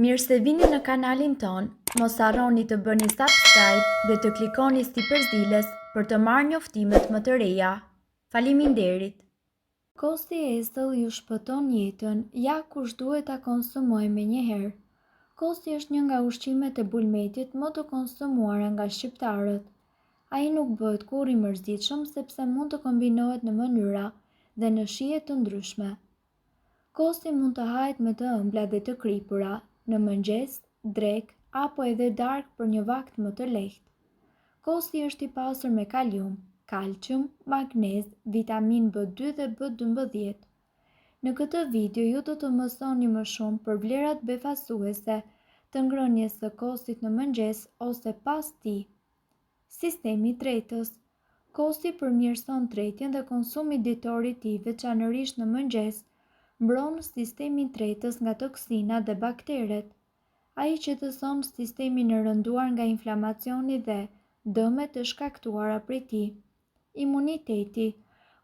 Mirë se vini në kanalin ton, mos harroni të bëni subscribe dhe të klikoni si përziles për të marrë njoftimet më të reja. Faleminderit! Kosti e ësëll ju shpëton jetën, ja kush duhet ta konsumoj me njëherë. Kosti është një nga ushqimet e bulmetit më të konsumuara nga shqiptarët. Ai nuk bëhet kur i mërzitshëm sepse mund të kombinohet në mënyra dhe në shije të ndryshme. Kosti mund të hahet me të ëmbla dhe të kripura, në mëngjes, drek apo edhe darkë për një vakt më të lehtë. Kosti është i pasur me kalium, kalcium, magnez, vitaminë B2 dhe B12. Në këtë video ju do të mësoni më shumë për vlerat befasuese të ngrënies së kostit në mëngjes ose pas tij. Sistemi i tretës. Kosti përmirëson tretjen dhe konsumi ditor i tij, veçanërisht në mëngjes, mbron sistemin tretës nga toksina dhe bakteret. Ai qetëson sistemin e rënduar nga inflamacioni dhe dëmet të shkaktuara prej tij. Imuniteti.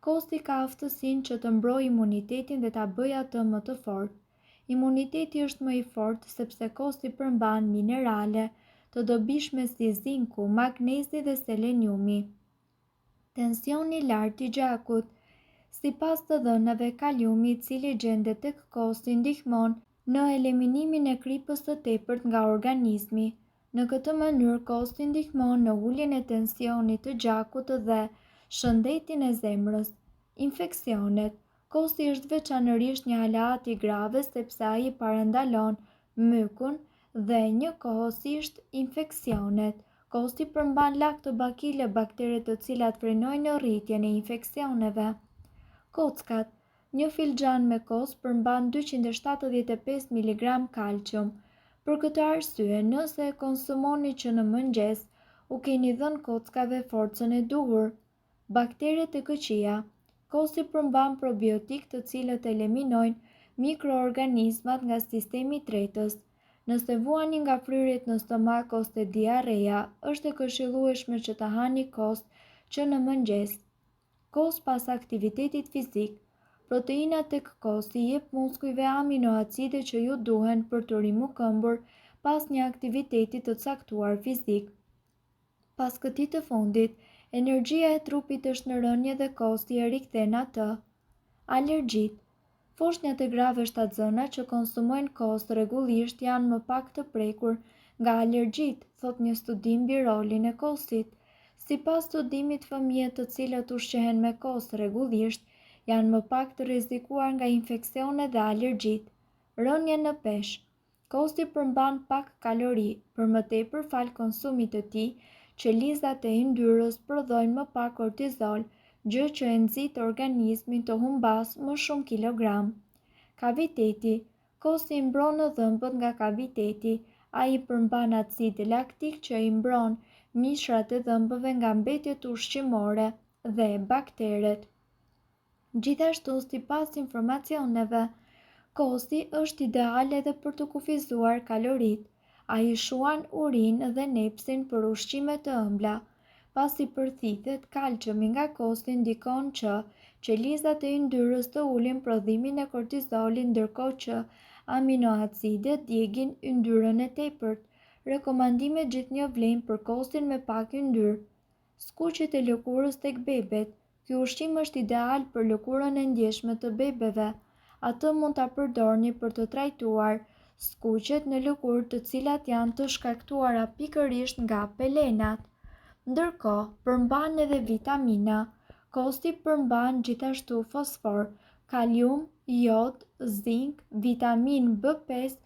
Kosti ka aftësinë që të mbrojë imunitetin dhe ta bëjë atë më të fortë. Imuniteti është më i fortë sepse kosti përmban minerale të dobishme si zinku, magnezi dhe seleniumi. Tensioni i lartë i gjakut. Sipas të dhënave, kaliumi i cili gjendet tek kosti ndihmon në eliminimin e kripës së tepërt nga organizmi. Në këtë mënyrë kosti ndihmon në uljen e tensionit të gjakut dhe shëndetin e zemrës. Infeksionet. Kosti është veçanërisht një aleat i grave sepse ai parandalon mykun dhe njëkohësisht infeksionet. Kosti përmban laktobakile, baktere të cilat frenojnë rritjen e infeksioneve. Kockat. Një filxhan me kos përmban 275 mg kalcium. Për këtë arsye, nëse e konsumoni që në mëngjes, u keni dhënë kockave forcën e duhur. Bakteret e këqija. Kosti përmban probiotik të cilët eliminojnë mikroorganizmat nga sistemi i tretës. Nëse vuani nga fryrjet në stomak ose diarrea, është e këshillueshme që ta hani kos që në mëngjes. Kos pas aktivitetit fizik. Proteina tek kosti jep muskujve aminoacide që ju duhen për të rimu këmbur pas një aktiviteti të caktuar fizik. Pas këtij të fundit, energjia e trupit është në rënje dhe kosti e rikthen atë. Alergjit. Foshnjat e grave shtatzëna që konsumojnë kos rregullisht janë më pak të prekur nga alergjit, thot një studim mbi rolin e kostit. Sipas studimit, fëmijët të cilët ushqehen me kos rregullisht janë më pak të rrezikuar nga infeksionet dhe alergjit. Rënje në peshë. Kosti përmban pak kalori, për më tepër fal konsumit të tij, qelizat e yndyrës prodhojnë më pak kortizol, gjë që e nxit organizmin të humbas më shumë kilogram. Kaviteti. Kosti i mbron në dhëmbët nga kaviteti, ai përmban acid laktik që i mbron mishrat e dhëmbëve nga mbetjet ushqimore dhe bakteret. Gjithashtu, sipas informacioneve, kosti është ideal edhe për të kufizuar kalorit. Ai shuan urinë dhe nepsin për ushqime të ëmbla. Pasi përthithet, kalciumi nga kosti ndikon që qelizat e yndyrës të ulin prodhimin e kortizolit, ndërkohë që aminoacidet djegin yndyrën e tepërt. Rekomandimet gjithnjë vlen për kostin me pak yndyrë. Skuqjet e lëkurës tek bebet. Ky ushqim është ideal për lëkurën e ndjeshme të bebeve. Atë mund ta përdorni për të trajtuar skuqjet në lëkurë të cilat janë të shkaktuara pikërisht nga pelenat. Ndërkohë, përmban edhe vitamina. Kosti përmban gjithashtu fosfor, kalium, jod, zink, vitaminë B5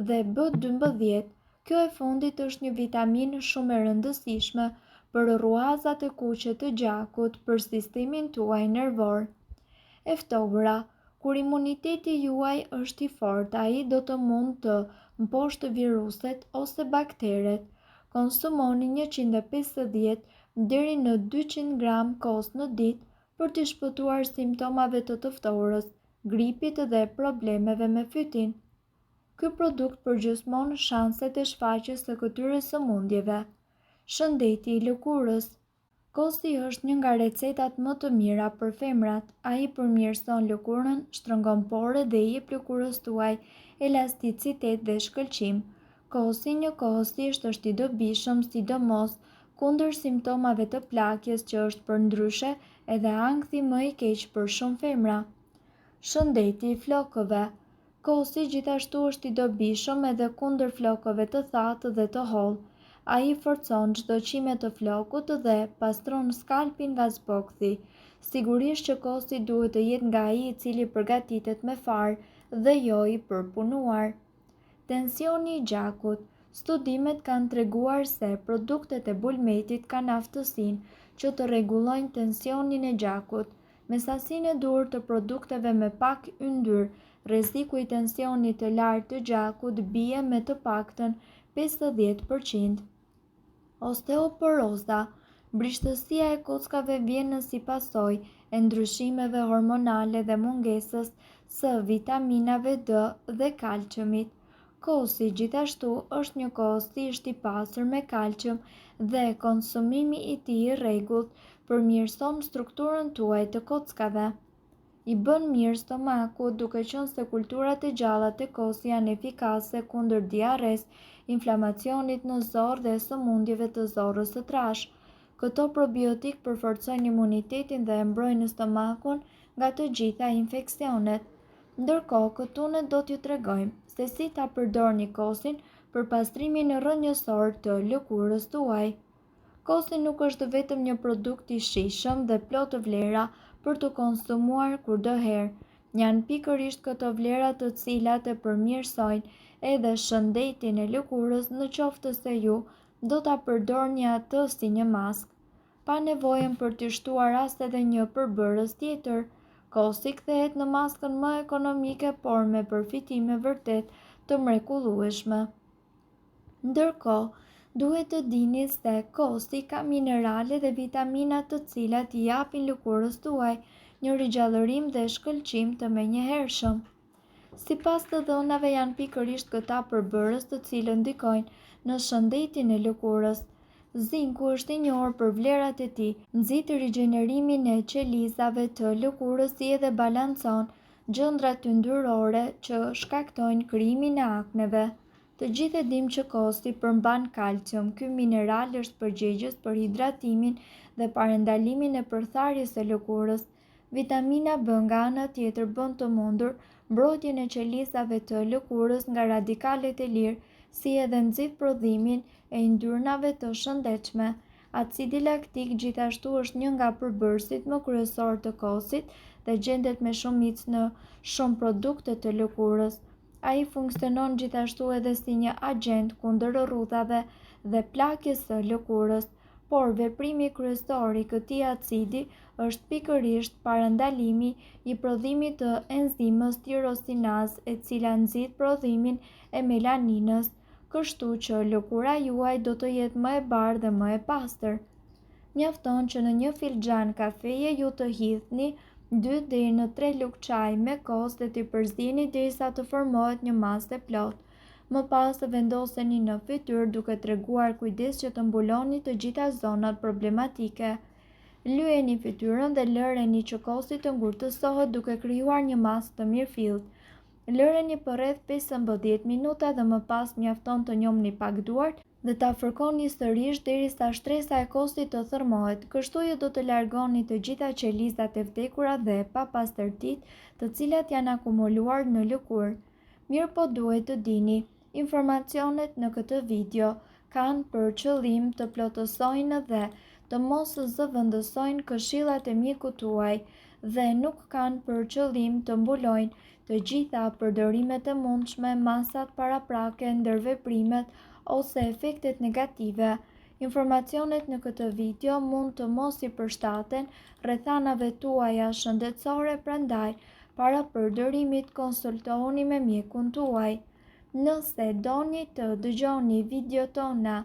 dhe B12. Kjo e fundit është një vitaminë shumë e rëndësishme për rruazat e kuqe të gjakut për sistemin tuaj nervor. E ftohura. Kur imuniteti juaj është i fortë, ai do të mund të mposhtë viruset ose bakteret. Konsumoni 150 deri në 200 gram kos në ditë për të shpëtuar simptomave të ftohurës, gripit dhe problemeve me fytyn. Ky produkt përgjysmon shanset e shfaqjes së këtyre sëmundjeve. Shëndeti i lëkurës. Kosi është një nga recetat më të mira për femrat. Ai përmirëson lëkurën, shtrëngon pore dhe i jep lëkurës tuaj elasticitet dhe shkëlqim. Kosi njëkohësisht është i dobishëm, sidomos kundër simptomave të plakjes që është përndryshe edhe ankthi më i keq për shumë femra. Shëndeti i flokëve. Kosi gjithashtu është i dobishëm edhe kundër flokëve të thatë dhe të hollë. Ai forcon çdo qime të flokut dhe pastron skalpin nga zbokthi. Sigurisht që kosi duhet të jetë nga ai i cili përgatitet me far dhe jo i përpunuar. Tensioni i gjakut. Studimet kanë treguar se produktet e bulmetit kanë aftësinë që të rregullojnë tensionin e gjakut. Me sasinë e duhur të produkteve me pak yndyrë, rreziku i tensionit të lartë të gjakut bie me të paktën 50%. Osteoporoza. Brishtësia e kockave vjen si pasojë e ndryshimeve hormonale dhe mungesës së vitaminave D dhe kalciumit. Kosi gjithashtu është njëkohësisht i pasur me kalcium dhe konsumimi i tij i rregullt përmirëson strukturën tuaj të kockave. I bën mirë stomakut, duke qenë se kulturat e gjalla të kosit janë efikase kundër diarres, inflamacionit në zorë dhe sëmundjeve të zorrës së trashë. Këto probiotik përforcojnë imunitetin dhe e mbrojnë stomakun nga të gjitha infeksionet. Ndërkohë, këtu ne do t'ju tregojmë se si ta përdorni kosin për pastrimin rrënjësor të lëkurës tuaj. Kosi nuk është vetëm një produkt i shijshëm dhe plot vlera për të konsumuar kudoherë. Janë pikërisht këto vlera të cilat e përmirësojnë edhe shëndetin e lëkurës në qoftë se ju do ta përdorni atë si një maskë, pa nevojën për t'i shtuar as edhe një përbërës tjetër. Kosi kthehet në maskën më ekonomike por me përfitime vërtet të mrekullueshme. Ndërkohë, duhet të dini se kosi ka minerale dhe vitamina të cilat i japin lëkurës tuaj një rigjallërim dhe shkëlqim të menjëhershëm. Sipas të dhënave janë pikërisht këta përbërës të cilët ndikojnë në shëndetin e lëkurës. Zinku është i njohur për vlerat e tij, nxit rigjenerimin e qelizave të lëkurës si edhe balancon gjëndrat yndyrore që shkaktojnë krijimin e akneve. Të gjithë e dimë që kosi përmban kalcium. Ky mineral është përgjegjës për hidratimin dhe parandalimin e përtharjes së lëkurës. Vitamina B nga ana tjetër bën të mundur mbrojtjen e qelizave të lëkurës nga radikalet e lirë, si edhe nxit prodhimin e yndyrnave të shëndetshme. Acidi laktik gjithashtu është një nga përbërësit më kryesor të kosit dhe gjendet me shumicë në shumë produkte të lëkurës. Ai funksionon gjithashtu edhe si një agent kundër rrudhave dhe plakjes së lëkurës, por veprimi kryesor i këtij acidi është pikërisht parandalimi i prodhimit të enzimës tirosinaz, e cila nxit prodhimin e melaninës, kështu që lëkura juaj do të jetë më e bardhë dhe më e pastër. Mjafton që në një filxhan kafeje ju të hidhni 2 deri në 3 lugë çaji me kos dhe t'i përzini derisa të formohet një masë e plotë. Më pas të vendoseni në fytyrë duke treguar kujdes që të mbuloni të gjitha zonat problematike. Lyeni fytyrën dhe lëreni që kosi të ngurtësohet duke krijuar një masë të mirëfillt. Lëreni për rreth 15 minuta dhe më pas mjafton të njomni pak duart dhe ta fërkoni sërish derisa shtresa e kosit të thërmohet. Kështu ju do të largoni të gjitha qelizat e vdekura dhe papastërtitë të cilat janë akumuluar në lëkurë. Mirë po duhet të dini, informacionet në këtë video kanë për qëllim të plotësojnë dhe të mos zëvendësojnë këshillat e mjekut tuaj dhe nuk kanë për qëllim të mbulojnë të gjitha përdorimet e mundshme, masat paraprake, ndërveprimet ose efektet negative. Informacionet në këtë video mund të mos i përshtaten rrethanave tuaja shëndetësore, prandaj para përdorimit konsultohuni me mjekun tuaj. Nëse doni të dëgjoni video tona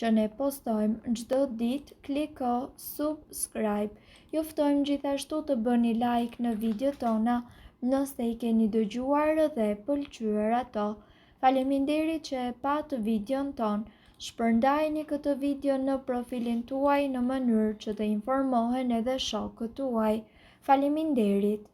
që ne postojmë çdo ditë, kliko subscribe. Ju ftojmë gjithashtu të bëni like në video tona nëse i keni dëgjuar dhe pëlqyer ato. Faleminderit që e pat videon ton. Shpërndajeni këtë video në profilin tuaj në mënyrë që të informohen edhe shokët tuaj. Faleminderit!